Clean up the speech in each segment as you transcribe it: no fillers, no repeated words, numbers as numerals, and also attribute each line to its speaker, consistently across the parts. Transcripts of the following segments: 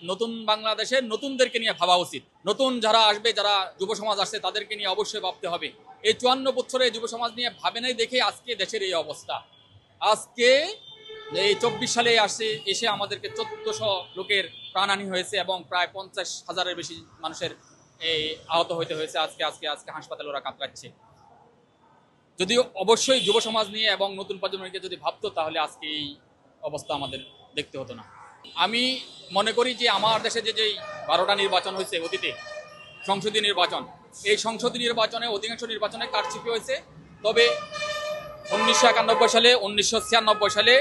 Speaker 1: নতুন বাংলাদেশের নতুনদেরকে নিয়ে ভাবা উচিত। নতুন যারা আসবে, যারা যুব সমাজ আসছে, তাদেরকে নিয়ে অবশ্যই ভাবতে হবে। এই 54 বছরে যুব সমাজ নিয়ে ভাবে নাই দেখে আজকে দেশের এই অবস্থা। আজকে এই 24 সালে এসে আমাদেরকে 1400 লোকের প্রাণহানি হয়েছে এবং প্রায় 50,000-এর বেশি মানুষের এই আহত হইতে হয়েছে। আজকে আজকে আজকে হাসপাতালে ওরা কাতরাচ্ছে। যদিও অবশ্যই যুব সমাজ নিয়ে এবং নতুন প্রজন্মকে যদি ভাবতো, তাহলে আজকে এই অবস্থা আমাদের দেখতে হতো না। আমি মনে করি যে আমার দেশে যে 12টা নির্বাচন হয়েছে অতীতে, সংসদীয় নির্বাচন, এই সংসদীয় নির্বাচনে অধিকাংশ নির্বাচনে কারচুপি হয়েছে। তবে 1991 সালে, 1996 সালে,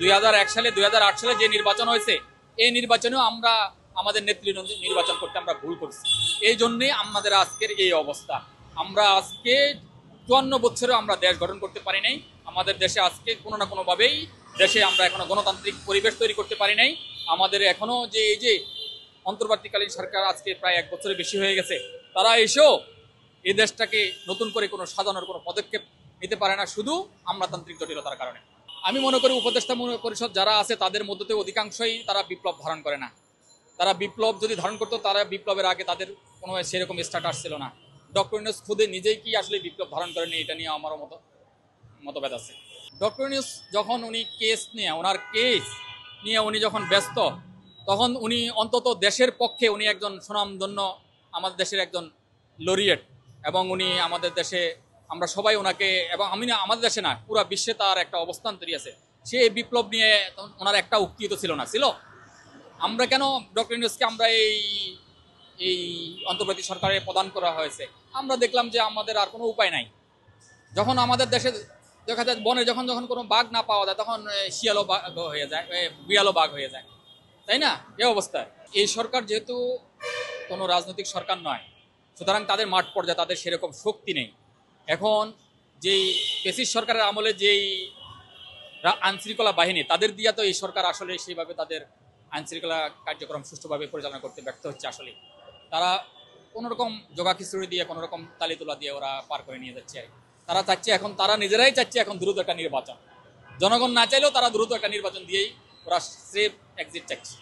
Speaker 1: 2001 সালে, 2008 সালে যে নির্বাচন হয়েছে, এই নির্বাচনেও আমরা আমাদের নেতৃত্ব নির্বাচন করতে আমরা ভুল করছি। এই জন্যেই আমাদের আজকের এই অবস্থা। আমরা আজকে 54 বছরেও আমরা দেশ গঠন করতে পারি নাই। আমাদের দেশে আজকে কোনো না কোনোভাবেই দেশে আমরা এখনো গণতান্ত্রিক পরিবেশ তৈরি করতে পারি নাই। আমাদের এখনো যে এই যে অন্তর্বর্তীকালীন সরকার আজকে প্রায় 1 বছরের বেশি হয়ে গেছে, তারা এসেও এই দেশটাকে নতুন করে কোনো সাজানোর কোনো পদক্ষেপ নিতে পারে না, শুধু আমলাতান্ত্রিক জটিলতার কারণে। আমি মনে করি উপদেষ্টা পরিষদ যারা আছে তাদের মধ্যে অধিকাংশই তারা বিপ্লব ধারণ করে না। তারা বিপ্লব যদি ধারণ করতো, তারা বিপ্লবের আগে তাদের কোনো সেরকম স্ট্যাটাস ছিল না। ডক্টর ইউনূস খুদে নিজেই কি আসলে বিপ্লব ধারণ করেনি, এটা নিয়ে আমারও মতভেদ আছে। ডক্টর ইউনূস যখন ওনার কেস নিয়ে উনি যখন ব্যস্ত, তখন উনি অন্তত দেশের পক্ষে উনি একজন সুনামধন্য আমাদের দেশের একজন লরিয়েট, এবং উনি আমাদের দেশে আমরা সবাই ওনাকে, এবং আমি না আমাদের দেশে না পুরো বিশ্বে তার একটা অবস্থান তৈরি আছে। সে বিপ্লব নিয়ে ওনার একটা উক্তি তো ছিল না, ছিল। আমরা কেন ডক্টর ইউনূসকে আমরা এই অন্তর্বর্তী সরকারে প্রদান করা হয়েছে? আমরা দেখলাম যে আমাদের আর কোনো উপায় নাই। যখন আমাদের দেশে দেখা যায় বনে যখন যখন কোনো বাঘ না পাওয়া যায়, তখন শিয়ালও বাঘ হয়ে যায়, বিড়ালও বাঘ হয়ে যায়, তাই না? এই অবস্থায় এই সরকার যেহেতু কোনো রাজনৈতিক সরকার নয়, সুতরাং তাদের মাঠ পর্যায়ে তাদের সেরকম শক্তি নেই। এখন যেই পেসিস সরকারের আমলে যেই আইনশৃঙ্খলা বাহিনী, তাদের দিয়া তো এই সরকার আসলে সেইভাবে তাদের আইনশৃঙ্খলা কার্যক্রম সুষ্ঠুভাবে পরিচালনা করতে ব্যর্থ হচ্ছে। আসলে তারা কোনোরকম জোগা খিচুড়ি দিয়ে, কোনোরকম তালিতুলা দিয়ে ওরা পার করে নিয়ে যাচ্ছে। তারা নিজেরাই চাচ্ছে এখন দ্রুত একটা নির্বাচন। জনগণ না চাইলেও তারা দ্রুত একটা নির্বাচন দিয়েই ওরা সেফ এক্সিট চাচ্ছে।